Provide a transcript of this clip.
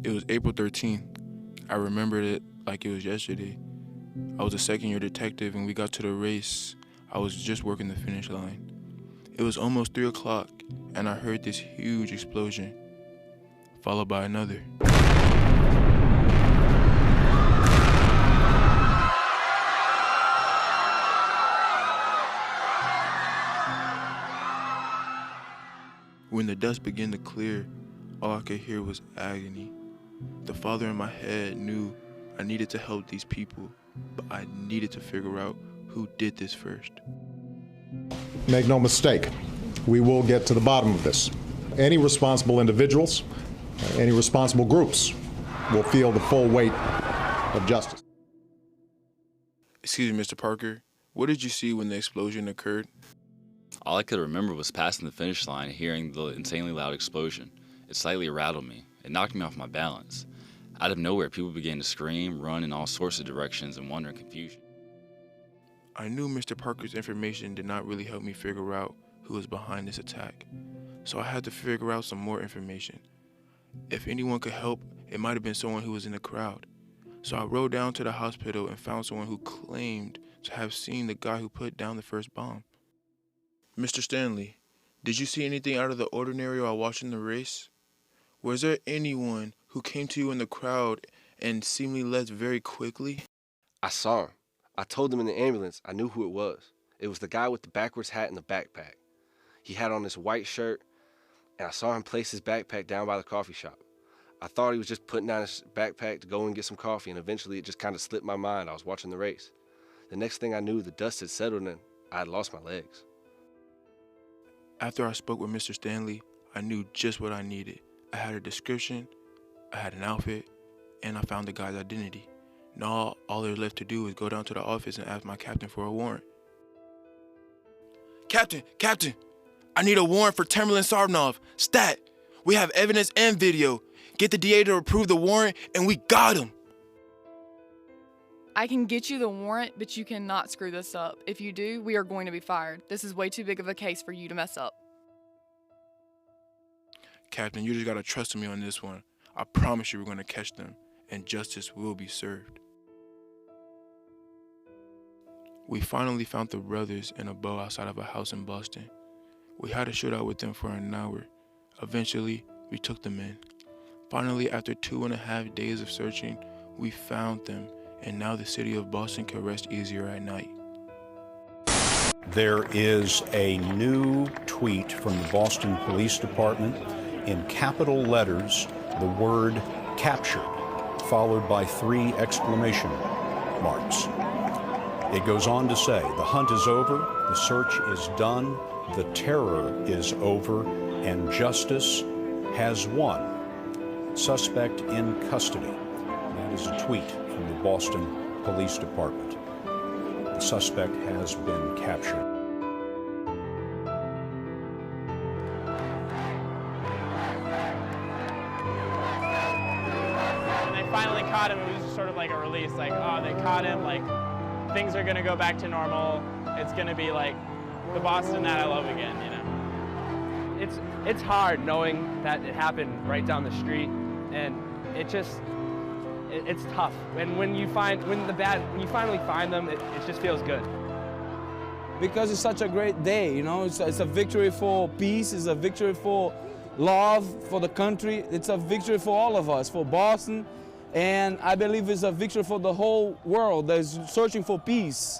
It was April 13th. I remembered it like it was yesterday. I was a second-year detective, and we got to the race. I was just working the finish line. It was almost 3 o'clock, and I heard this huge explosion, followed by another. When the dust began to clear, all I could hear was agony. The father in my head knew I needed to help these people, but I needed to figure out who did this first. Make no mistake, we will get to the bottom of this. Any responsible individuals, any responsible groups will feel the full weight of justice. Excuse me, Mr. Parker, what did you see when the explosion occurred? All I could remember was passing the finish line and hearing the insanely loud explosion. It slightly rattled me. It knocked me off my balance. Out of nowhere, people began to scream, run in all sorts of directions, and wonder in confusion. I knew Mr. Parker's information did not really help me figure out who was behind this attack, so I had to figure out some more information. If anyone could help, it might have been someone who was in the crowd. So I rode down to the hospital and found someone who claimed to have seen the guy who put down the first bomb. Mr. Stanley, did you see anything out of the ordinary while watching the race? Was there anyone who came to you in the crowd and seemingly left very quickly? I saw him. I told them in the ambulance I knew who it was. It was the guy with the backwards hat and the backpack. He had on this white shirt, and I saw him place his backpack down by the coffee shop. I thought he was just putting down his backpack to go and get some coffee, and eventually it just kind of slipped my mind. I was watching the race. The next thing I knew, the dust had settled and I had lost my legs. After I spoke with Mr. Stanley, I knew just what I needed. I had a description, I had an outfit, and I found the guy's identity. Now all there's left to do is go down to the office and ask my captain for a warrant. Captain, I need a warrant for Tamerlan Sarbanov. Stat, we have evidence and video. Get the DA to approve the warrant and we got him. I can get you the warrant, but you cannot screw this up. If you do, we are going to be fired. This is way too big of a case for you to mess up. Captain, you just gotta trust me on this one. I promise you we're gonna catch them, and justice will be served. We finally found the brothers in a bow outside of a house in Boston. We had a shootout with them for an hour. Eventually, we took them in. Finally, after 2.5 days of searching, we found them, and now the city of Boston can rest easier at night. There is a new tweet from the Boston Police Department. In capital letters, the word captured, followed by 3 exclamation marks. It goes on to say, the hunt is over, the search is done, the terror is over, and justice has won. Suspect in custody. That is a tweet from the Boston Police Department. The suspect has been captured. Finally caught him, it was just sort of like a release, like, oh, they caught him, like, things are gonna go back to normal. It's gonna be like the Boston that I love again, you know? It's hard knowing that it happened right down the street, and it's tough. And when you finally find them, it just feels good. Because it's such a great day, you know? It's a victory for peace, it's a victory for love for the country, it's a victory for all of us, for Boston. And I believe it's a victory for the whole world that is searching for peace.